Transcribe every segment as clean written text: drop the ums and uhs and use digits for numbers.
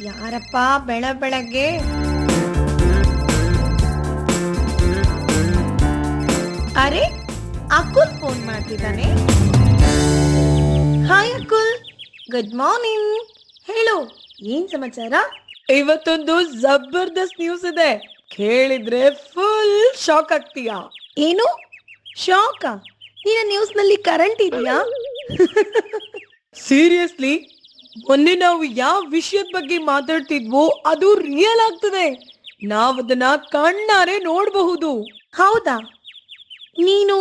ಯಾರಪ್ಪ ಬೆಳಗ್ಗೆ ಅರೆ ಅಕುಲ್ ಫೋನ್ ಮಾಡ್ತಿದ್ದಾನೆ. Hi Akul, good morning. ಹೇಳು, ಏನ್ ಸಮಾಚಾರ? ಇವತ್ತೊಂದು ಜಬರ್ದಸ್ತ್ ನ್ಯೂಸ್ ಇದೆ, ಕೇಳಿದ್ರೆ ಫುಲ್ ಶಾಕ್ ಆಗ್ತೀಯಾ? ಏನು ಶಾಕ್? ನಿನ್ನ ನ್ಯೂಸ್ ನಲ್ಲಿ ಕರೆಂಟ್ ಇದೆಯಾ? ಸೀರಿಯಸ್ಲಿ, ಮೊನ್ನೆ ನಾವು ಯಾವ ವಿಷಯದ ಬಗ್ಗೆ ಮಾತಾಡ್ತಿದ್ವೋ ಅದು ರಿಯಲ್ ಆಗ್ತದೆ. ನಾವದನ್ನ ಕಣ್ಣಾರೆ ನೋಡಬಹುದು. ಹೌದಾ? ನೀನು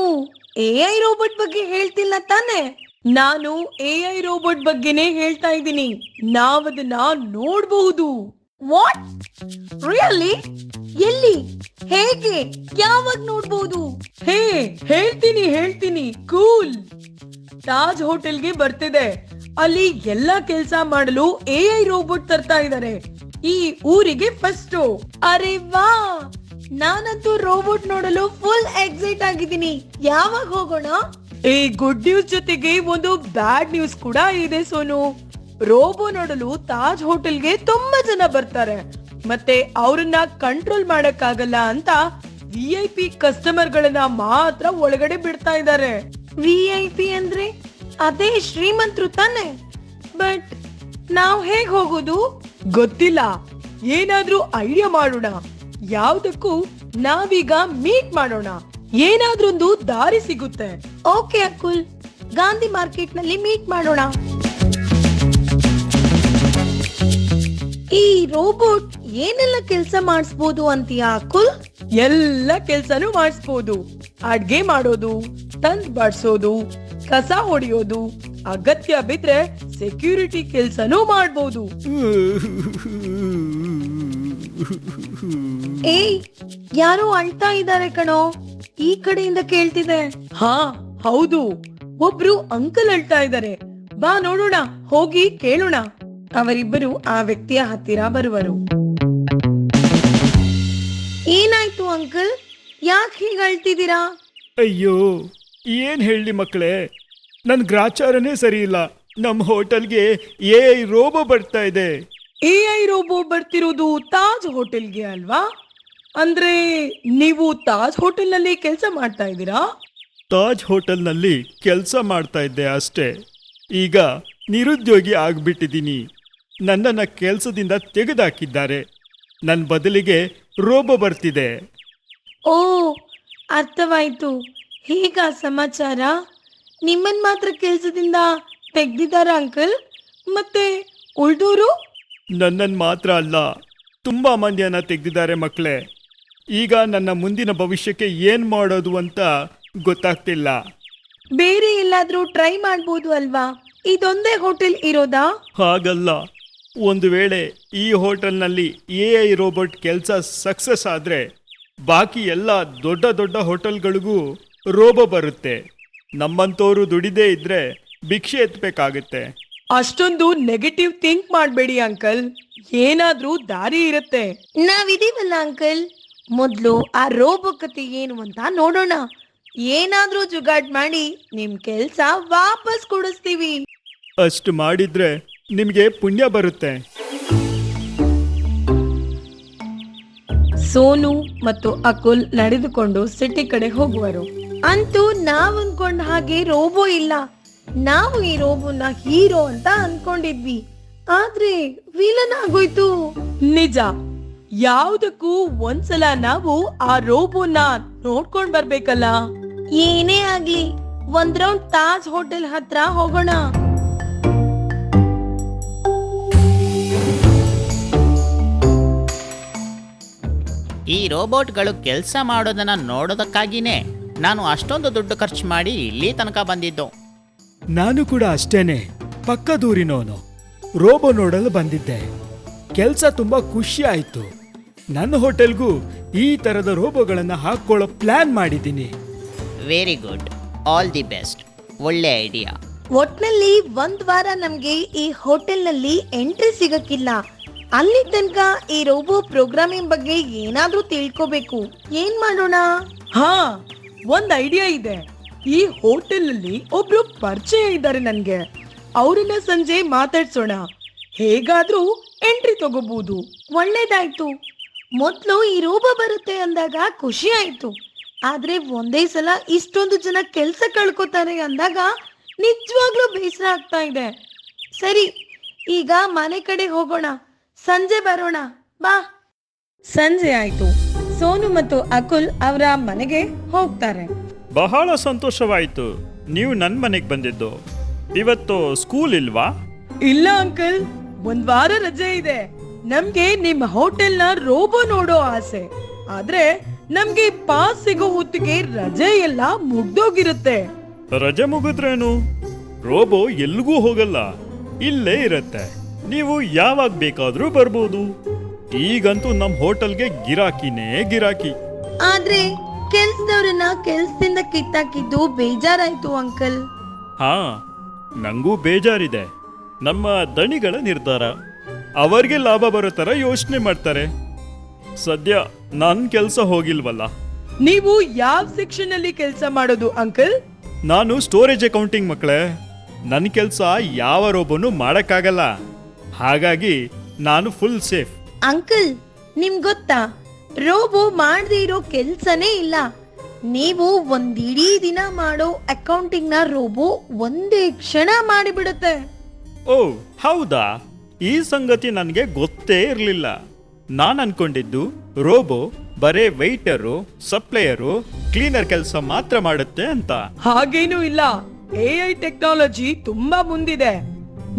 AI ರೋಬೋಟ್ ಬಗ್ಗೆ ಹೇಳ್ತಿಲ್ಲ ತಾನೆ? ನಾನು AI ರೋಬೋಟ್ ಬಗ್ಗೆನೇ ಹೇಳ್ತಾ ಇದ್ದೀನಿ. ನಾವದನ್ನ ನೋಡಬಹುದು. ವಾಟ್? ರಿಯಲಿ? ಎಲ್ಲಿ? ಹೇಗೆ? ಯಾವಾಗ ನೋಡಬಹುದು? ಹೇಳ್ತೀನಿ ಕೂಲ್. ತಾಜ್ ಹೋಟೆಲ್ಗೆ ಬರ್ತಿದೆ. ಅಲ್ಲಿ ಎಲ್ಲಾ ಕೆಲಸ ಮಾಡಲು AI ರೋಬೋಟ್ ತರ್ತಾ ಇದ್ದಾರೆ ಈ ಊರಿಗೆ ಫಸ್ಟ್. ಅರೆ ವಾ, ನಾನಂತೂ ರೋಬೋಟ್ ನೋಡಲು ಫುಲ್ ಎಕ್ಸೈಟ್ ಆಗಿದ್ದೀನಿ. ಯಾವಾಗ ಹೋಗೋಣ? ಈ ಗುಡ್ ನ್ಯೂಸ್ ಜೊತೆಗೆ ಒಂದು ಬ್ಯಾಡ್ ನ್ಯೂಸ್ ಕೂಡ ಇದೆ ಸೋನು. ರೋಬೋ ನೋಡಲು ತಾಜ್ ಹೋಟೆಲ್ಗೆ ತುಂಬಾ ಜನ ಬರ್ತಾರೆ, ಮತ್ತೆ ಅವ್ರನ್ನ ಕಂಟ್ರೋಲ್ ಮಾಡಕ್ಕಾಗಲ್ಲ ಅಂತ VIP ಕಸ್ಟಮರ್ ಗಳನ್ನ ಮಾತ್ರ ಒಳಗಡೆ ಬಿಡ್ತಾ ಇದ್ದಾರೆ. VIP ಅಂದ್ರೆ ಅದೇ ಶ್ರೀಮಂತರು ತಾನೆ? ಬಟ್ ನಾವ್ ಹೇಗ್ ಹೋಗೋದು? ಗೊತ್ತಿಲ್ಲ. ಏನಾದ್ರೂ ಐಡಿಯಾ ಮಾಡೋಣ. ಯಾವ್ದಕ್ಕೂ ನಾವೀಗ ಮೀಟ್ ಮಾಡೋಣ. ಏನಾದ್ರೊಂದು ದಾರಿ ಸಿಗುತ್ತೆ. ಓಕೆ ಅಕುಲ್, ಗಾಂಧಿ ಮಾರ್ಕೆಟ್ ನಲ್ಲಿ ಮೀಟ್ ಮಾಡೋಣ. ಈ ರೋಬೋಟ್ ಏನೆಲ್ಲ ಕೆಲಸ ಮಾಡಿಸಬಹುದು ಅಂತೀಯಾ ಅಕುಲ್? ಎಲ್ಲ ಕೆಲ್ಸನೂ ಮಾಡಿಸಬಹುದು. ಅಡ್ಗೆ ಮಾಡೋದು, ತಂದ್ ಬಡ್ಸೋದು, ಕಸ ಹೊಡಿಯೋದು, ಅಗತ್ಯ ಬಿದ್ರೆ ಸೆಕ್ಯೂರಿಟಿ ಕೆಲ್ಸನೂ ಮಾಡಬಹುದು. ಏಯ್, ಯಾರೋ ಅಳ್ತಾ ಇದ್ದಾರೆ ಕಣೋ, ಈ ಕಡೆಯಿಂದ ಕೇಳ್ತಿದೆ. ಹಾ ಹೌದು, ಒಬ್ರು ಅಂಕಲ್ ಅಳ್ತಾ ಇದ್ದಾರೆ. ಬಾ ನೋಡೋಣ, ಹೋಗಿ ಕೇಳೋಣ. ಅವರಿಬ್ಬರು ಆ ವ್ಯಕ್ತಿಯ ಹತ್ತಿರ ಬರುವರು. ಏನಾಯ್ತು ಅಂಕಲ್, ಯಾಕೆ ಹೀಗೆ ಅಳ್ತಿದ್ದೀರಾ? ಅಯ್ಯೋ, ಏನ್ ಹೇಳಿ ಮಕ್ಕಳೇ, ನನ್ ಗ್ರಾಚಾರನೇ ಸರಿ ಇಲ್ಲ. ನಮ್ ಹೋಟೆಲ್ಗೆ AI ರೋಬೋ ಬರ್ತಾ ಇದೆ. AI ರೋಬೋ ಬರ್ತಿರೋದು ತಾಜ್ ಹೋಟೆಲ್ಗೆ ಅಲ್ವಾ? ಅಂದ್ರೆ ನೀವು ತಾಜ್ ಹೋಟೆಲ್ ನಲ್ಲಿ ಕೆಲಸ ಮಾಡ್ತಾ ಇದ್ದೀರಾ? ತಾಜ್ ಹೋಟೆಲ್ನಲ್ಲಿ ಕೆಲಸ ಮಾಡ್ತಾ ಇದ್ದೆ ಅಷ್ಟೇ. ಈಗ ನಿರುದ್ಯೋಗಿ ಆಗ್ಬಿಟ್ಟಿದ್ದೀನಿ. ನನ್ನನ್ನ ಕೆಲಸದಿಂದ ತೆಗೆದುಹಾಕಿದ್ದಾರೆ. ನನ್ನ ಬದಲಿಗೆ ರೋಬೋ ಬರ್ತಿದೆ. ಓ, ಅರ್ಥವಾಯ್ತು. ಹೀಗ ಸಮಾಚಾರ. ನಿಮ್ಮನ್ ಮಾತ್ರ ಕೆಲಸದಿಂದ ತೆಗ್ದಿದ್ದಾರ ಅಂಕಲ್? ಮತ್ತೆ ಉಳ್ದೋರು? ನನ್ನನ್ನು ಮಾತ್ರ ಅಲ್ಲ, ತುಂಬಾ ಮಂದಿಯನ್ನ ತೆಗೆದಿದ್ದಾರೆ ಮಕ್ಕಳೇ. ಈಗ ನನ್ನ ಮುಂದಿನ ಭವಿಷ್ಯಕ್ಕೆ ಏನ್ ಮಾಡೋದು ಅಂತ ಗೊತ್ತಾಗ್ತಿಲ್ಲ. ಬೇರೆ ಎಲ್ಲಾದ್ರೂ ಟ್ರೈ ಮಾಡ್ಬೋದು ಅಲ್ವಾ? ಇದೊಂದೇ ಹೋಟೆಲ್ ಇರೋದಾ? ಹಾಗಲ್ಲ, ಒಂದು ವೇಳೆ ಈ ಹೋಟೆಲ್ನಲ್ಲಿ AI ರೋಬೋಟ್ ಕೆಲಸ ಸಕ್ಸಸ್ ಆದ್ರೆ ಬಾಕಿ ಎಲ್ಲ ದೊಡ್ಡ ದೊಡ್ಡ ಹೋಟೆಲ್ಗಳಿಗೂ ರೋಬೋ ಬರುತ್ತೆ. ನಮ್ಮಂತೋರು ದುಡಿದೇ ಇದ್ರೆ ಭಿಕ್ಷೆ ಎತ್ತಬೇಕಾಗತ್ತೆ. ಅಷ್ಟೊಂದು ನೆಗೆಟಿವ್ ಥಿಂಕ್ ಮಾಡಬೇಡಿ ಅಂಕಲ್, ಏನಾದ್ರೂ ದಾರಿ ಇರುತ್ತೆ. ನಾವಿದೀವಲ್ಲ ಅಂಕಲ್, ಮೊದ್ಲು ಆ ರೋಬೋ ಕತೆ ಏನು ಅಂತ ನೋಡೋಣ. ಏನಾದ್ರೂ ಜುಗಾಡ್ ಮಾಡಿ ನಿಮ್ ಕೆಲ್ಸ ವಾಪಸ್ ಕೊಡಿಸ್ತೀವಿ. ಅಷ್ಟು ಮಾಡಿದ್ರೆ ನಿಮ್ಗೆ ಪುಣ್ಯ ಬರುತ್ತೆ. ಸೋನು ಮತ್ತು ಅಕುಲ್ ನಡೆದುಕೊಂಡು ಸಿಟಿ ಕಡೆ ಹೋಗುವರು. ಅಂತೂ ನಾವ್ ಅನ್ಕೊಂಡ ಹಾಗೆ ರೋಬೋ ಇಲ್ಲ. ನಾವು ಈ ರೋಬೋನ ಹೀರೋ ಅಂತ ಅನ್ಕೊಂಡಿದ್ವಿ, ಆದ್ರೆ ವಿಲನ್ ಆಗೋಯ್ತು. ನಿಜ. ಯಾವ್ದಕ್ಕೂ ಒಂದ್ಸಲ ನಾವು ಆ ರೋಬೋನ ನೋಡ್ಕೊಂಡ್ ಬರ್ಬೇಕಲ್ಲ. ಏನೇ ಆಗ್ಲಿ, ಒಂದ್ ರೌಂಡ್ ತಾಜ್ ಹೋಟೆಲ್ ಹತ್ರ ಹೋಗೋಣ. ಈ ರೋಬೋಟ್ಗಳು ಕೆಲಸ ಮಾಡೋದನ್ನ ನೋಡೋದಕ್ಕಾಗಿನೇ ನಾನು ಅಷ್ಟೊಂದು ದುಡ್ಡು ಖರ್ಚು ಮಾಡಿ ಇಲ್ಲಿ ತನಕ ಬಂದಿದ್ದು. ನಾನು ಕೂಡ ಅಷ್ಟೇನೆ, ಪಕ್ಕದೂರಿನವನು. ರೋಬೋ ನೋಡಲು ಬಂದಿದ್ದೆ. ಕೆಲಸ ತುಂಬಾ ಖುಷಿ ಆಯ್ತು. ನನ್ನ ಹೋಟೆಲ್ಗೂ ಈ ತರದ ರೋಬೋಗಳನ್ನ ಹಾಕೊಳ್ಳೋ ಪ್ಲಾನ್ ಮಾಡಿದ್ದೀನಿ. Very good, all the best. ಒಳ್ಳೆ ಐಡಿಯಾ. ಒಟ್ನಲ್ಲಿ ಒಂದ್ ವಾರ ನಮ್ಗೆ ಈ ಹೋಟೆಲ್ ನಲ್ಲಿ ಎಂಟ್ರಿ ಸಿಗಕ್ಕಿಲ್ಲ. ಅಲ್ಲಿ ತನಕ ಈ ರೋಬೋ ಪ್ರೋಗ್ರಾಮಿಂಗ್ ಬಗ್ಗೆ ಏನಾದ್ರೂ ತಿಳ್ಕೋಬೇಕು. ಏನ್ ಮಾಡೋಣ? ಹಾ, ಒಂದ್ ಐಡಿಯಾ ಇದೆ. ಈ ಹೋಟೆಲ್ ಅಲ್ಲಿ ಒಬ್ರು ಪರಿಚಯ ಇದ್ದಾರೆ ನನ್ಗೆ. ಅವ್ರನ್ನ ಸಂಜೆ ಮಾತಾಡ್ಸೋಣ. ಹೇಗಾದ್ರೂ ಎಂಟ್ರಿ ತಗೋಬಹುದು. ಒಳ್ಳೇದಾಯ್ತು. ಮೊದ್ಲು ಈ ರೋಬೋ ಬರುತ್ತೆ ಅಂದಾಗ ಖುಷಿ ಆಯ್ತು, ಆದ್ರೆ ಒಂದೇ ಸಲ ಇಷ್ಟೊಂದು ಜನ ಕೆಲ್ಸ ಕಳ್ಕೊತಾರೆ ಅಂದಾಗ ನಿಜವಾಗ್ಲೂ ಬೇಸರ ಆಗ್ತಾ ಇದೆ. ಸರಿ, ಈಗ ಮನೆ ಕಡೆ ಹೋಗೋಣ, ಸಂಜೆ ಬರೋಣ, ಬಾ. ಸಂಜೆ ಆಯ್ತು. ಸೋನು ಮತ್ತು ಅಕುಲ್ ಅವರ ಮನೆಗೆ ಹೋಗ್ತಾರೆ. ಬಹಳ ಸಂತೋಷವಾಯಿತು ನೀವು ನನ್ನ ಮನೆಗೆ ಬಂದಿದ್ದು. ಇವತ್ತು ಸ್ಕೂಲ್ ಇಲ್ವಾ? ಇಲ್ಲ ಅಂಕಲ್, ಒಂದ್ ವಾರ ರಜೆ ಇದೆ. ನಮ್ಗೆ ನಿಮ್ ಹೋಟೆಲ್ ನ ರೋಬೋ ನೋಡೋ ಆಸೆ. ಆದ್ರೆ ನಮ್ಗೆ ಪಾಸ್ ಸಿಗೋ ಹೊತ್ತಿಗೆ ರಜೆ ಎಲ್ಲ ಮುಗ್ದೋಗಿರುತ್ತೆ. ರಜೆ ಮುಗಿದ್ರೇನು, ರೋಬೋ ಎಲ್ಲಿಗೂ ಹೋಗಲ್ಲ, ಇಲ್ಲೇ ಇರುತ್ತೆ. ನೀವು ಯಾವಾಗ ಬೇಕಾದ್ರೂ ಬರ್ಬೋದು. ಈಗಂತೂ ನಮ್ಮ ಹೋಟೆಲ್ಗೆ ಗಿರಾಕಿನೇ ಗಿರಾಕಿ. ಆದ್ರೆ ಕೆಲ್ಸದವ್ರನ್ನ ಕೆಲ್ಸದಿಂದ ಕಿತ್ತಾಕಿದ್ದು ಬೇಜಾರಾಯ್ತು ಅಂಕಲ್. ಹಾ, ನಂಗೂ ಬೇಜಾರಿದೆ. ನಮ್ಮ ದಣಿಗಳ ನಿರ್ಧಾರ, ಅವರಿಗೆ ಲಾಭ ಬರೋ ಥರ ಯೋಚನೆ ಮಾಡ್ತಾರೆ. ಸದ್ಯ ನನ್ನ ಕೆಲಸ ಹೋಗಿಲ್ವಲ್ಲ. ನೀವು ಯಾವ ಸೆಕ್ಷನ್ ಅಲ್ಲಿ ಕೆಲಸ ಮಾಡೋದು ಅಂಕಲ್? ನಾನು ಸ್ಟೋರೇಜ್ ಅಕೌಂಟಿಂಗ್ ಮಕ್ಕಳೇ. ನನ್ನ ಕೆಲಸ ಯಾವ ರೋಬೋನು ಮಾಡೋಕ್ಕಾಗಲ್ಲ. ಹಾಗಾಗಿ ನಾನು ಫುಲ್ ಸೇಫ್. ಅಂಕಲ್, ನಿಮ್ ಗೊತ್ತಾ, ರೋಬೋ ಮಾಡದೇ ಇರೋ ಕೆಲ್ಸನೇ ಇಲ್ಲ. ನೀವು ಒಂದಿಡೀ ದಿನ ಮಾಡೋ ಅಕೌಂಟಿಂಗ್ ನ ರೋಬೋ ಒಂದೇ ಕ್ಷಣ ಮಾಡಿಬಿಡುತ್ತೆ. ಓ ಹೌದಾ, ಈ ಸಂಗತಿ ನನಗೆ ಗೊತ್ತೇ ಇರಲಿಲ್ಲ. ನಾನು ಅನ್ಕೊಂಡಿದ್ದು ರೋಬೋ ಬರೇ ವೆಯ್ಟರು, ಸಪ್ಲೈಯರು, ಕ್ಲೀನರ್ ಕೆಲಸ ಮಾತ್ರ ಮಾಡುತ್ತೆ ಅಂತ. ಹಾಗೇನೂ ಇಲ್ಲ. AI ಟೆಕ್ನಾಲಜಿ ತುಂಬಾ ಮುಂದಿದೆ.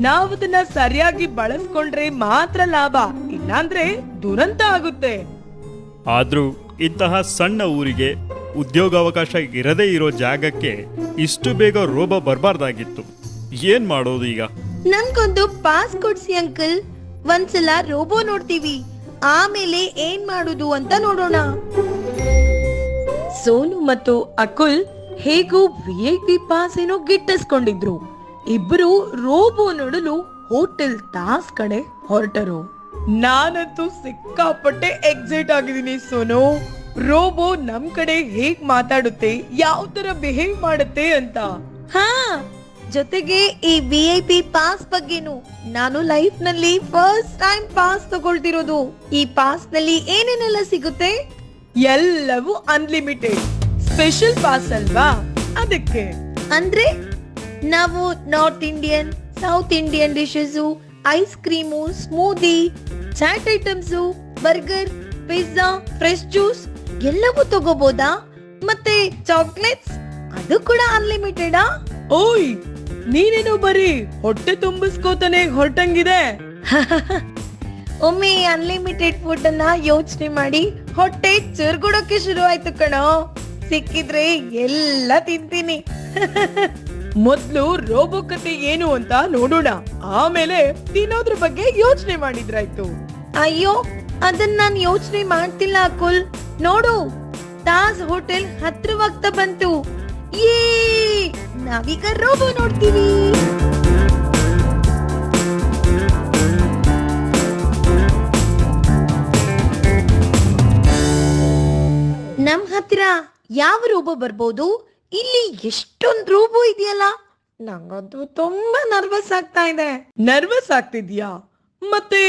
ನಾವು ಅದನ್ನ ಸರಿಯಾಗಿ ಬಳಸ್ಕೊಂಡ್ರೆ ಮಾತ್ರ ಲಾಭ, ಇಲ್ಲಾಂದ್ರೆ ದುರಂತ ಆಗುತ್ತೆ. ಆದ್ರೂ ಇಂತಹ ಸಣ್ಣ ಊರಿಗೆ ಉದ್ಯೋಗಾವಕಾಶ ಇರದೇ ಇರೋ ಜಾಗಕ್ಕೆ ಇಷ್ಟು ಬೇಗ ರೋಬೋ ಬರಬಾರ್ದಾಗಿತ್ತು. ಏನ್ ಮಾಡೋದು ಈಗ? ನನ್ಗೊಂದು ಪಾಸ್ ಕೊಡ್ಸಿ ಅಂಕಲ್, ಒಂದ್ಸಲ ರೋಬೋ ನೋಡ್ತೀವಿ, ಆಮೇಲೆ ಏನ್ ಮಾಡುದು ಅಂತ ನೋಡೋಣ. ಸೋನು ಮತ್ತು ಅಕುಲ್ ಹೇಗೂ VIP ಪಾಸ್ ಏನೋ ಗಿಟ್ಟಿಸ್ಕೊಂಡಿದ್ರು. ಇಬ್ರು ರೋಬೋ ನೋಡಲು ಹೋಟೆಲ್ ತಾಸ್ ಕಡೆ ಹೊರಟರು. ನಾನಂತೂ ಸಿಕ್ಕಾಪಟ್ಟೆ ಎಕ್ಸೈಟ್ ಆಗಿದ್ದೀನಿ ಸೋನು. ರೋಬೋ ನಮ್ ಕಡೆ ಹೇಗ್ ಮಾತಾಡುತ್ತೆ, ಯಾವ ತರ ಬಿಹೇವ್ ಮಾಡುತ್ತೆ ಅಂತ. ಹಾ, ಜೊತೆಗೆ ಈ VIP ಪಾಸ್ ಬಗ್ಗೆನು. ನಾನು ಲೈಫ್ ನಲ್ಲಿ ಫಸ್ಟ್ ಟೈಮ್ ಪಾಸ್ ತಗೊಳ್ತಿರೋದು. ಈ ಪಾಸ್ ನಲ್ಲಿ ಏನೇನೆಲ್ಲ ಸಿಗುತ್ತೆ? ಎಲ್ಲವೂ ಅನ್ಲಿಮಿಟೆಡ್. ಸ್ಪೆಷಲ್ ಪಾಸ್ ಅಲ್ವಾ, ಅದಕ್ಕೆ. ಅಂದ್ರೆ ನಾವು north Indian, south Indian dishes, ice cream, smoothie, chaat items, burger, pizza, fresh juice ಎಲ್ಲವೂ ತಗೋಬೋದಾ? ಮತ್ತೆ ಚಾಕ್ಲೇಟ್ಸ್ ಅದು ಕೂಡ ಅನ್ಲಿಮಿಟೆಡಾ? ಓಯ್, ನೀನೇನೋ ಬರೀ ಹೊಟ್ಟೆ ತುಂಬಿಸ್ಕೋತಾನೆ ಹೊರಟಂಗಿದೆ. ಒಮ್ಮೆ ಅನ್ಲಿಮಿಟೆಡ್ ಫುಡ್ ಅನ್ನ ಯೋಚನೆ ಮಾಡಿ ಹೊಟ್ಟೆ ಚುರ್ಗುಡೋಕೆ ಶುರು ಆಯ್ತು ಕಣೋ. ಸಿಕ್ಕಿದ್ರೆ ಎಲ್ಲ ತಿಂತೀನಿ. ಮೊದ್ಲು ರೋಬೋ ಕತೆ ಏನು ಅಂತ ನೋಡೋಣ, ಆಮೇಲೆ ತಿನ್ನೋದ್ರ ಬಗ್ಗೆ ಯೋಚನೆ ಮಾಡಿದ್ರಾಯ್ತು. ಅಯ್ಯೋ, ಅದನ್ನ ನಾನು ಯೋಚನೆ ಮಾಡ್ತಿಲ್ಲ ಅಕುಲ್. ನೋಡು, ತಾಜ್ ಹೋಟೆಲ್ ಹತ್ರವಾಗ್ತಾ ಬಂತು. ಏ, ನಾವೀಗ ರೋಬೋ ನೋಡ್ತೀವಿ. ನಮ್ ಹತ್ರ ಯಾವ ರೋಬೋ ಬರ್ಬೋದು? ಇಲ್ಲಿ ಎಷ್ಟೊಂದು ರೋಬೋ ಇದೆಯಲ್ಲ, ನಂಗಂತೂ ತುಂಬಾ ನರ್ವಸ್ ಆಗ್ತಾ ಇದೆ. ನರ್ವಸ್ ಆಗ್ತಿದ್ಯಾ? ಮತ್ತೆ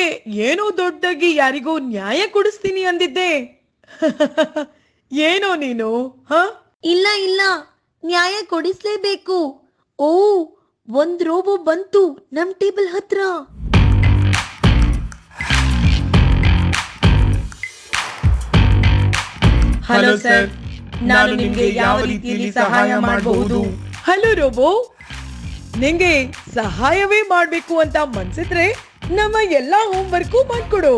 ಏನೋ ದೊಡ್ಡದಾಗಿ ಯಾರಿಗೋ ನ್ಯಾಯ ಕೊಡಿಸ್ತೀನಿ ಅಂದಿದ್ದೆ. ಏನೋ ನೀನು? ಹ, ಇಲ್ಲ ಇಲ್ಲ, ನ್ಯಾಯ ಕೊಡಿಸ್ಲೇಬೇಕು. ಓ, ಒಂದ್ ರೋಬೋ ಬಂತು ನಮ್ ಟೇಬಲ್ ಹತ್ರ. ಹಲೋ ಸರ್, ನಾನು ನಿಮ್ಗೆ ಯಾವ ರೀತಿಯಲ್ಲಿ ಸಹಾಯ ಮಾಡಬಹುದು? ಹಲೋ ರೋಬೋ, ನಿಂಗೆ ಸಹಾಯವೇ ಮಾಡ್ಬೇಕು ಅಂತ ಮನ್ಸಿದ್ರೆ ನಮ್ಮ ಎಲ್ಲಾ ಹೋಮ್ ವರ್ಕು ಮಾಡ್ಕೊಡು.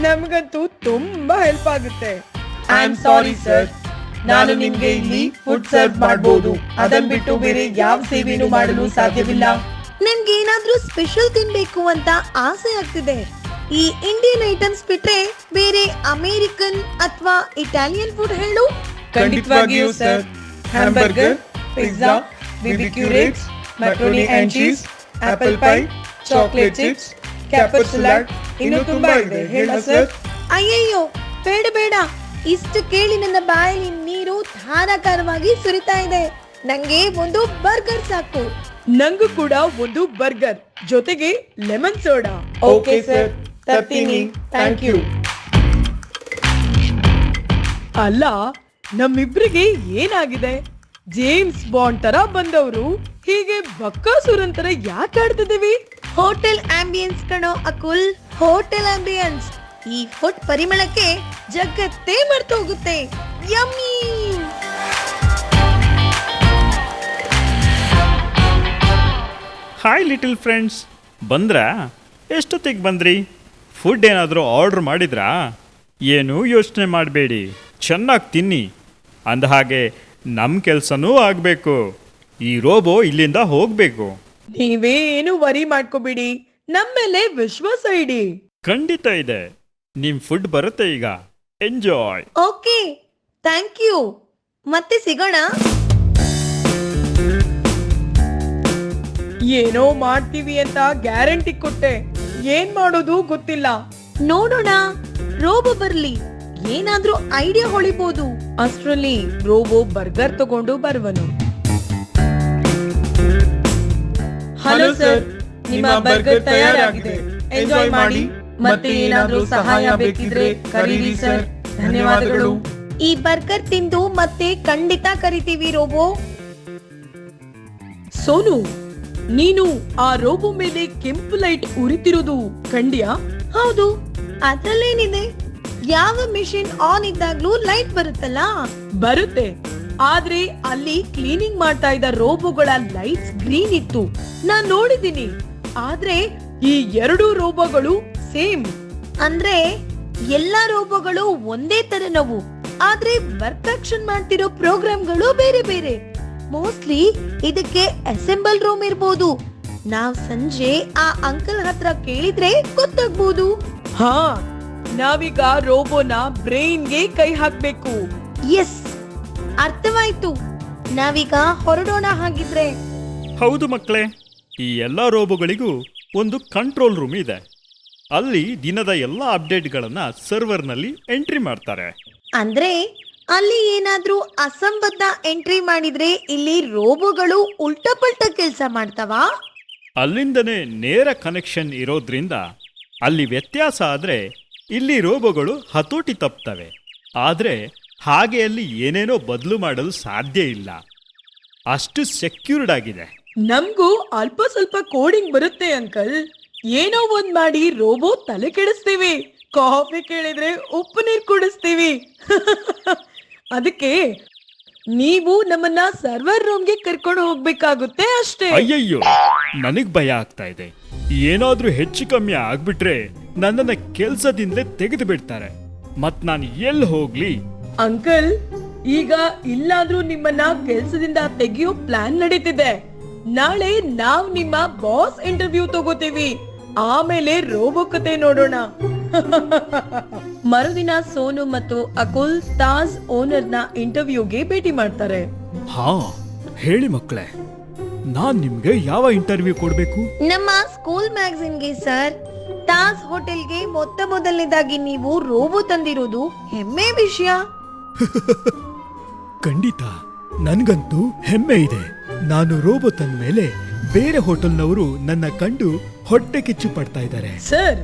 ನಮಗಂತೂ ತುಂಬಾ ಹೆಲ್ಪ್ ಆಗುತ್ತೆ. ಐ ಆಮ್ ಸಾರಿ ಸರ್, ನಾನು ನಿಮ್ಗೆ ಇಲ್ಲಿ ಫುಡ್ ಸರ್ವ್ ಮಾಡಬಹುದು. ಅದನ್ ಬಿಟ್ಟು ಬೇರೆ ಯಾವ ಸೇವೆನೂ ಮಾಡಲು ಸಾಧ್ಯವಿಲ್ಲ. ನನ್ಗೆ ಏನಾದ್ರೂ ಸ್ಪೆಷಲ್ ತಿನ್ಬೇಕು ಅಂತ ಆಸೆ ಆಗ್ತಿದೆ. ಈ ಇಂಡಿಯನ್ ಐಟಮ್ಸ್ ಬಿಟ್ರೆ ಬೇರೆ ಅಮೇರಿಕನ್ ಅಥವಾ ಇಟಾಲಿಯನ್ ಫುಡ್ ಹೇಳು. ಖಂಡಿತವಾಗಿಯೂ sir, hamburger, pizza, BBQ rates, macaroni and cheese, apple pie, chocolate chips, Capper salad, ಇನ್ನೂ ತುಂಬಾ ಇದೆ. ಹೇಳ ಸರ್? ಅಯ್ಯಯ್ಯೋ, ಬೇಡ ಬೇಡ, ಇಷ್ಟು ಕೇಳಿ ನನ್ನ ಬಾಯಲ್ಲಿ ನೀರು ಧಾರಾಕಾರವಾಗಿ ಸುರಿತಾ ಇದೆ. ನಂಗೆ ಒಂದು ಬರ್ಗರ್ ಸಾಕು. ನಂಗೂ ಕೂಡ ಒಂದು ಬರ್ಗರ್ ಜೊತೆಗೆ ಲೆಮನ್ ಸೋಡಾ. ಓಕೆ ಸರ್, ತರ್ತೀನಿ. Thank you. ಅಲ್ಲ ನಮ್ಮಿಬ್ರಿಗೆ ಏನಾಗಿದೆ? ಜೇಮ್ಸ್ ಬಾಂಡ್ ತರ ಬಂದವರು ಹೀಗೆ ಬಕ್ಕಾಸುರನ್ ತರ ಯಾಕೆ ಆಡ್ತಿದೀವಿ? ಹೋಟೆಲ್ ಆಂಬಿಯನ್ಸ್ ಕಣೋ ಅಕುಲ್, ಹೋಟೆಲ್ ಆಂಬಿಯನ್ಸ್. ಈ ಫುಡ್ ಪರಿಮಳಕ್ಕೆ ಜಗತ್ತೇ ಮರ್ತೋಗುತ್ತೆ. ಯಮ್ಮಿ. ಹಾಯ್ ಲಿಟಲ್ ಫ್ರೆಂಡ್ಸ್, ಬಂದ್ರಾ? ಎಷ್ಟೊತ್ತಿಗೆ ಬಂದ್ರಿ? ಫುಡ್ ಏನಾದರೂ ಆರ್ಡ್ರ್ ಮಾಡಿದ್ರಾ? ಏನೂ ಯೋಚನೆ ಮಾಡಬೇಡಿ, ಚೆನ್ನಾಗಿ ತಿನ್ನಿ. ಅಂದಹಾಗೆ ನಮ್ಮ ಕೆಲಸನೂ ಆಗಬೇಕು. ಈ ರೋಬೋ ಇಲ್ಲಿಂದ ಹೋಗಬೇಕು. ನೀವೇನು ವರಿ ಮಾಡ್ಕೋಬಿಡಿ, ನಮ್ಮೇಲೆ ವಿಶ್ವಾಸ ಇಡಿ. ಖಂಡಿತ ಇದೆ. ನಿಮ್ಮ ಫುಡ್ ಬರುತ್ತೆ ಈಗ. ಎಂಜಾಯ್. Okay, thank you. ಮತ್ತೆ ಸಿಗೋಣ. ಏನೋ ಮಾಡ್ತೀವಿ ಅಂತ ಗ್ಯಾರಂಟಿ ಕೊಟ್ಟೆ, ಏನ್ ಮಾಡೋದು ಗೊತ್ತಿಲ್ಲ. ನೋಡೋಣ, ರೋಬೋ ಬರ್ಲಿ, ಏನಾದ್ರೂ ಐಡಿಯಾ ಹೊಳಿಬಹುದು. ಅಷ್ಟ್ರಲ್ಲಿ ರೋಬೋ ಬರ್ಗರ್ ತಗೊಂಡು ಬರುವನು. ಹಲೋ ಸರ್, ನಿಮ್ಮ ಬರ್ಗರ್ ತಯಾರಾಗಿದೆ, ಎಂಜಾಯ್ ಮಾಡಿ. ಮತ್ತೆ ಏನಾದ್ರೂ ಸಹಾಯ ಬೇಕಿದ್ರೆ ಕರೀರಿ ಸರ್. ಧನ್ಯವಾದಗಳು. ಈ ಬರ್ಗರ್ ತಿಂದು ಮತ್ತೆ ಖಂಡಿತ ಕರಿತೀವಿ ರೋಬೋ. ಸೋನು, ನೀನು ಆ ರೋಬೋ ಮೇಲೆ ಕೆಂಪು ಲೈಟ್ ಉರಿತಿರೋದು ಕಂಡ್ಯಾ? ಹೌದು, ಅದ್ರಲ್ಲೇನಿದೆ? ಯಾವ ಮಿಷಿನ್ ಆನ್ ಇದ್ದಾಗ್ಲೂ ಲೈಟ್ ಬರುತ್ತಲ್ಲ? ಬರುತ್ತೆ, ಆದ್ರೆ ಅಲ್ಲಿ ಕ್ಲೀನಿಂಗ್ ಮಾಡ್ತಾ ಇದ್ದ ರೋಬೋಗಳ ಲೈಟ್ಸ್ ಗ್ರೀನ್ ಇತ್ತು, ನಾನ್ ನೋಡಿದ್ದೀನಿ. ಆದ್ರೆ ಈ ಎರಡು ರೋಬೋಗಳು ಸೇಮ್. ಅಂದ್ರೆ ಎಲ್ಲಾ ರೋಬೋಗಳು ಒಂದೇ ತರನವು, ಆದ್ರೆ ವರ್ಕ್ ಆಕ್ಷನ್ ಮಾಡ್ತಿರೋ ಪ್ರೋಗ್ರಾಮ್ಗಳು ಬೇರೆ ಬೇರೆ. ಮೋಸ್ಟ್ಲಿ ಇದಕ್ಕೆ ಅಸೆಂಬಲ್ ರೂಮ್ ಇರ್ಬೋದು. ನಾವ್ ಸಂಜೆ ಆ ಅಂಕಲ್ ಹತ್ರ ಕೇಳಿದ್ರೆ ಗೊತ್ತಾಗ್ಬೋದು. ಹಾ, ನಾವೀಗ ರೋಬೋನ ಬ್ರೈನ್ಗೆ ಕೈ ಹಾಕ್ಬೇಕು. ಎಸ್, ಅರ್ಥವಾಯ್ತು. ನಾವೀಗ ಹೊರಡೋಣ ಹಾಗಿದ್ರೆ. ಹೌದು ಮಕ್ಕಳೇ, ಈ ಎಲ್ಲ ರೋಬೋಗಳಿಗೂ ಒಂದು ಕಂಟ್ರೋಲ್ ರೂಮ್ ಇದೆ. ಅಲ್ಲಿ ದಿನದ ಎಲ್ಲ ಅಪ್ಡೇಟ್ಗಳನ್ನು ಸರ್ವರ್ನಲ್ಲಿ ಎಂಟ್ರಿ ಮಾಡ್ತಾರೆ. ಅಂದ್ರೆ ಅಲ್ಲಿ ಏನಾದ್ರೂ ಅಸಂಬದ್ಧ ಎಂಟ್ರಿ ಮಾಡಿದ್ರೆ ಇಲ್ಲಿ ರೋಬೋಗಳು ಉಲ್ಟಾ ಪಲ್ಟಾ ಕೆಲಸ ಮಾಡ್ತಾವಾ? ಅಲ್ಲಿಂದನೇ ನೇರ ಕನೆಕ್ಷನ್ ಇರೋದ್ರಿಂದ ಅಲ್ಲಿ ವ್ಯತ್ಯಾಸ ಆದರೆ ಇಲ್ಲಿ ರೋಬೋಗಳು ಹತೋಟಿ ತಪ್ತವೆ. ಆದರೆ ಹಾಗೆ ಅಲ್ಲಿ ಏನೇನೋ ಬದಲು ಮಾಡಲು ಸಾಧ್ಯ ಇಲ್ಲ, ಅಷ್ಟು ಸೆಕ್ಯೂರ್ಡ್ ಆಗಿದೆ. ನಮ್ಗೂ ಅಲ್ಪ ಸ್ವಲ್ಪ ಕೋಡಿಂಗ್ ಬರುತ್ತೆ ಅಂಕಲ್. ಏನೋ ಒಂದ್ ಮಾಡಿ ರೋಬೋ ತಲೆ ಕೆಡಿಸ್ತೀವಿ. ಕಾಫಿ ಕೇಳಿದ್ರೆ ಉಪ್ಪು ನೀರು ಕುಡಿಸ್ತೀವಿ. ಅದಕ್ಕೆ ನೀವು ನಮ್ಮನ್ನ ಸರ್ವರ್ ರೂಮ್ಗೆ ಕರ್ಕೊಂಡು ಹೋಗ್ಬೇಕಾಗುತ್ತೆ ಅಷ್ಟೇ. ಅಯ್ಯಯ್ಯೋ, ನನಗ್ ಭಯ ಆಗ್ತಾ ಇದೆ. ಏನಾದ್ರೂ ಹೆಚ್ಚು ಕಮ್ಮಿ ಆಗ್ಬಿಟ್ರೆ ನನ್ನನ್ನ ಕೆಲ್ಸದಿಂದಲೇ ತೆಗೆದು ಬಿಡ್ತಾರೆ. ಮತ್ ನಾನು ಎಲ್ಲಿ ಹೋಗ್ಲಿ? ಅಂಕಲ್, ಈಗ ಇಲ್ಲಾದ್ರೂ ನಿಮ್ಮನ್ನ ಕೆಲ್ಸದಿಂದ ತೆಗೆಯೋ ಪ್ಲಾನ್ ನಡೀತಿದೆ. ನಾಳೆ ನಾವ್ ನಿಮ್ಮ ಬಾಸ್ ಇಂಟರ್ವ್ಯೂ ತಗೋತೀವಿ, ಆಮೇಲೆ ರೋಬೋ ಕತೆ ನೋಡೋಣ. ಮರುದಿನ ಸೋನು ಮತ್ತು ಅಕುಲ್ ತಾಜ್ ಓನರ್ನ ಇಂಟರ್ವ್ಯೂಗೆ ಭೇಟಿ ಮಾಡ್ತಾರೆ. ಹಾ, ಹೇಳಿ ಮಕ್ಕಳೇ, ನಾನ್ ನಿಮ್ಗೆ ಯಾವ ಇಂಟರ್ವ್ಯೂ ಕೊಡ್ಬೇಕು? ನಮ್ಮ ಸ್ಕೂಲ್ ಮ್ಯಾಗಝಿನ್ಗೆ ಸರ್. ತಾಜ್ ಹೋಟೆಲ್ಗೆ ಮೊದಲನೇದಾಗಿ ನೀವು ರೋಬೋ ತಂದಿರೋದು ಹೆಮ್ಮೆ ವಿಷಯ. ಖಂಡಿತ, ನನ್ಗಂತೂ ಹೆಮ್ಮೆ ಇದೆ. ನಾನು ರೋಬೋ ತಂದ ಮೇಲೆ ಬೇರೆ ಹೋಟೆಲ್ನವರು ನನ್ನ ಕಂಡು ಹೊಟ್ಟೆ ಕಿಚ್ಚು ಪಡ್ತಾ ಇದ್ದಾರೆ. ಸರ್,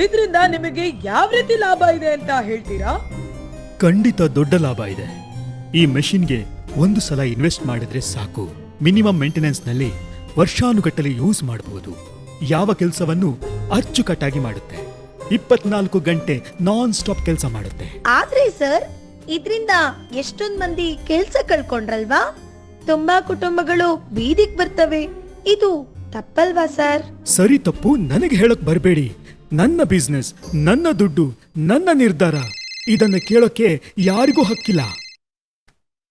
ಇದರಿಂದ ನಿಮಗೆ ಯಾವ ರೀತಿ ಲಾಭ ಇದೆ ಅಂತ ಹೇಳ್ತೀರಾ? ಖಂಡಿತ ದೊಡ್ಡ ಲಾಭ ಇದೆ. ಈ ಮೆಷಿನ್ಗೆ ಒಂದು ಸಲ ಇನ್ವೆಸ್ಟ್ ಮಾಡಿದ್ರೆ ಸಾಕು. ಮಿನಿಮಮ್ ಮೇಂಟೆನೆನ್ಸ್ ನಲ್ಲಿ ವರ್ಷಾನುಗಟ್ಟಲೆ ಯೂಸ್ ಮಾಡಬಹುದು. ಯಾವ ಕೆಲಸವನ್ನು ಅಚ್ಚುಕಟ್ಟಾಗಿ ಮಾಡುತ್ತೆ. 24 ಗಂಟೆ ನಾನ್ ಸ್ಟಾಪ್ ಕೆಲಸ ಮಾಡುತ್ತೆ. ಆದ್ರೆ ಸರ್, ಇದ್ರಿಂದ ಎಷ್ಟೊಂದ್ ಮಂದಿ ಕೆಲ್ಸ ಕಳ್ಕೊಂಡ್ರಲ್ವಾ? ತುಂಬಾ ಕುಟುಂಬಗಳು ಬೀದಿಗೆ ಬರ್ತವೆ. ಇದು ತಪ್ಪಲ್ವಾ ಸರ್? ಸರಿ ತಪ್ಪು ನನಗೆ ಹೇಳಕ್ ಬರಬೇಡಿ. ನನ್ನ ಬಿಸ್ನೆಸ್, ನನ್ನ ದುಡ್ಡು, ನನ್ನ ನಿರ್ಧಾರ. ಇದನ್ನ ಕೇಳೋಕೆ ಯಾರಿಗೂ ಹಕ್ಕಿಲ್ಲ.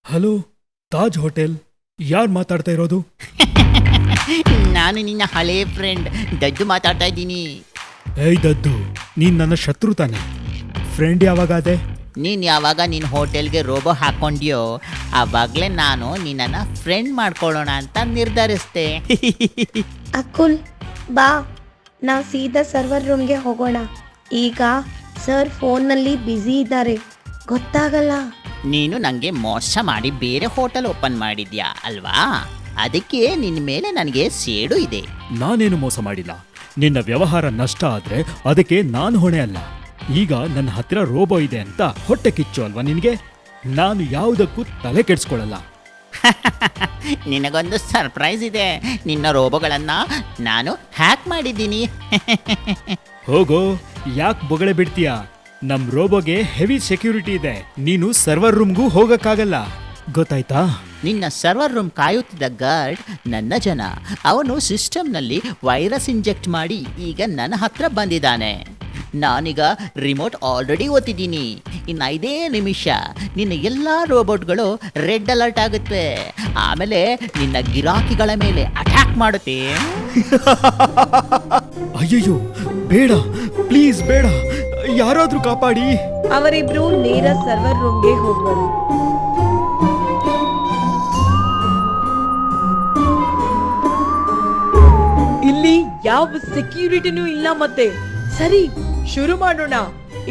ಹಲೋ, ತಾಜ್ ಹೋಟೆಲ್, ಯಾರು ಮಾತಾಡ್ತಾ ಇರೋದು? ನಾನು ನಿನ್ನ ಹಳೇ ಫ್ರೆಂಡ್ ದಡ್ಡು ಮಾತಾಡ್ತಾ ಇದ್ದೀನಿ. ಏಯ್ ದದ್ದು, ನೀನ್ ನನ್ನ ಶತ್ರು ತಾನೆ. ಫ್ರೆಂಡ್ ಯಾವಾಗಾದೆ? ನೀನು ಯಾವಾಗ ನಿನ್ನ ಹೋಟೆಲ್ಗೆ ರೋಬೋ ಹಾಕ್ಕೊಂಡ್ಯೋ ಆವಾಗಲೇ ನಾನು ನಿನ್ನನ್ನು ಫ್ರೆಂಡ್ ಮಾಡ್ಕೊಳ್ಳೋಣ ಅಂತ ನಿರ್ಧರಿಸ್ದೆ. ಅಕುಲ್, ಬಾ, ನಾವು ಸೀದಾ ಸರ್ವರ್ ರೂಮ್ಗೆ ಹೋಗೋಣ. ಈಗ ಸರ್ ಫೋನ್ನಲ್ಲಿ ಬ್ಯುಸಿ ಇದ್ದಾರೆ, ಗೊತ್ತಾಗಲ್ಲ. ನೀನು ನನಗೆ ಮೋಸ ಮಾಡಿ ಬೇರೆ ಹೋಟೆಲ್ ಓಪನ್ ಮಾಡಿದ್ಯಾ ಅಲ್ವಾ? ಅದಕ್ಕೆ ನಿನ್ನ ಮೇಲೆ ನನಗೆ ಸೇಡು ಇದೆ. ನಾನೇನು ಮೋಸ ಮಾಡಿಲ್ಲ. ನಿನ್ನ ವ್ಯವಹಾರ ನಷ್ಟ ಆದ್ರೆ ಅದಕ್ಕೆ ನಾನು ಹೊಣೆ ಅಲ್ಲ. ಈಗ ನನ್ನ ಹತ್ರ ರೋಬೋ ಇದೆ ಅಂತ ಹೊಟ್ಟೆ ಕಿಚ್ಚು ಅಲ್ವಾ ನಿನಗೆ? ನಾನು ಯಾವುದಕ್ಕೂ ತಲೆ ಕೆಡಿಸ್ಕೊಳ್ಳಲ್ಲ. ನಿನಗೊಂದು ಸರ್ಪ್ರೈಸ್ ಇದೆ. ನಿನ್ನ ರೋಬೋಗಳನ್ನ ನಾನು ಹ್ಯಾಕ್ ಮಾಡಿದ್ದೀನಿ. ಹೋಗೋ, ಯಾಕೆ ಬೊಗಳೆ ಬಿಡ್ತೀಯಾ? ನಮ್ ರೋಬೋಗೆ ಹೆವಿ ಸೆಕ್ಯೂರಿಟಿ ಇದೆ. ನೀನು ಸರ್ವರ್ ರೂಮ್ಗೂ ಹೋಗಕ್ಕಾಗಲ್ಲ, ಗೊತ್ತಾಯ್ತಾ? ನಿನ್ನ ಸರ್ವರ್ ರೂಮ್ ಕಾಯುತ್ತಿದ್ದ ಗಾರ್ಡ್ ನನ್ನ ಜನ. ಅವನು ಸಿಸ್ಟಮ್ನಲ್ಲಿ ವೈರಸ್ ಇಂಜೆಕ್ಟ್ ಮಾಡಿ ಈಗ ನನ್ನ ಹತ್ರ ಬಂದಿದ್ದಾನೆ. ನಾನೀಗ ರಿಮೋಟ್ ಆಲ್ರೆಡಿ ಒತ್ತಿದ್ದೀನಿ. ಇನ್ನು 5 ನಿಮಿಷ ನಿನ್ನ ಎಲ್ಲ ರೋಬೋಟ್ಗಳು ರೆಡ್ ಅಲರ್ಟ್ ಆಗುತ್ತೆ. ಆಮೇಲೆ ನಿನ್ನ ಗಿರಾಕಿಗಳ ಮೇಲೆ ಅಟ್ಯಾಕ್ ಮಾಡುತ್ತೆ. ಅಯ್ಯಯ್ಯೋ, ಬೇಡ, ಪ್ಲೀಸ್ ಬೇಡ, ಯಾರಾದ್ರೂ ಕಾಪಾಡಿ. ಅವರಿಬ್ರು ನೇರ ಸರ್ವರ್ ರೂಮ್ಗೆ ಹೋಗುವರು. ಇಲ್ಲಿ ಯಾವ ಸೆಕ್ಯೂರಿಟಿನೂ ಇಲ್ಲ. ಮತ್ತೆ ಸರಿ, ಶುರು ಮಾಡೋಣ.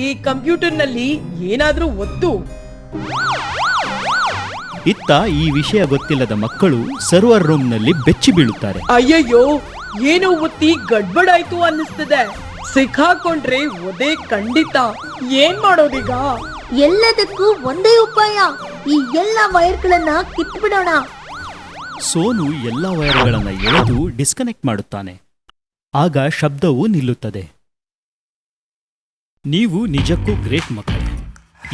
ಈ ಕಂಪ್ಯೂಟರ್ನಲ್ಲಿ ಏನಾದ್ರೂ ಒತ್ತು. ಇತ್ತ ಈ ವಿಷಯ ಗೊತ್ತಿಲ್ಲದ ಮಕ್ಕಳು ಸರ್ವರ್ ರೂಮ್ನಲ್ಲಿ ಬೆಚ್ಚಿ ಬೀಳುತ್ತಾರೆ. ಅಯ್ಯಯ್ಯೋ, ಏನೋ ಒತ್ತಿ ಗಡ್ಬಡಾಯ್ತು ಅನ್ನಿಸ್ತದೆ. ಸಿಕ್ಕಾಕೊಂಡ್ರೆ ಒದೆ ಖಂಡಿತ. ಏನ್ ಮಾಡೋದೀಗ? ಎಲ್ಲದಕ್ಕೂ ಒಂದೇ ಉಪಾಯ, ಈ ಎಲ್ಲ ವೈರ್ಗಳನ್ನ ಕಿತ್ಬಿಡೋಣ. ಸೋನು ಎಲ್ಲ ವೈರ್ಗಳನ್ನು ಎಳೆದು ಡಿಸ್ಕನೆಕ್ಟ್ ಮಾಡುತ್ತಾನೆ. ಆಗ ಶಬ್ದವು ನಿಲ್ಲುತ್ತದೆ. ನೀವು ನಿಜಕ್ಕೂ ಗ್ರೇಟ್ ಮಕ್ಕಳೇ.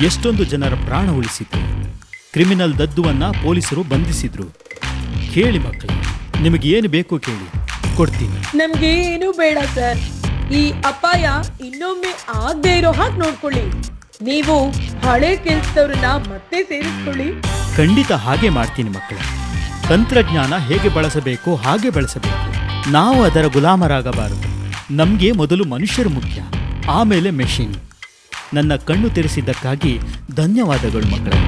ಎಷ್ಟೊಂದು ಜನರ ಪ್ರಾಣ ಉಳಿಸಿದ್ರು. ಕ್ರಿಮಿನಲ್ ದದ್ದುವನ್ನ ಪೊಲೀಸರು ಬಂಧಿಸಿದ್ರು. ಕೇಳಿ ಮಕ್ಕಳೇ, ನಿಮಗೆ ಏನು ಬೇಕು ಕೇಳಿ, ಕೊಡ್ತೀನಿ. ನಮ್ಗೆ ಏನು ಬೇಡ ಸರ್. ಈ ಅಪಾಯ ಇನ್ನೊಮ್ಮೆ ಆಗದೆ ಇರೋ ಹಾಗೆ ನೋಡ್ಕೊಳ್ಳಿ. ನೀವು ಹಳೆ ಕೆಲ್ಸದವ್ರನ್ನ ಮತ್ತೆ ಸೇರಿಸ್ಕೊಳ್ಳಿ. ಖಂಡಿತ ಹಾಗೆ ಮಾಡ್ತೀನಿ ಮಕ್ಕಳೇ. ತಂತ್ರಜ್ಞಾನ ಹೇಗೆ ಬಳಸಬೇಕು ಹಾಗೆ ಬಳಸಬೇಕು. ನಾವು ಅದರ ಗುಲಾಮರಾಗಬಾರದು. ನಮಗೆ ಮೊದಲು ಮನುಷ್ಯರು ಮುಖ್ಯ, ಆಮೇಲೆ ಮೆಷಿನ್. ನನ್ನ ಕಣ್ಣು ತೆರೆಸಿದ್ದಕ್ಕಾಗಿ ಧನ್ಯವಾದಗಳು ಮಕ್ಕಳೇ.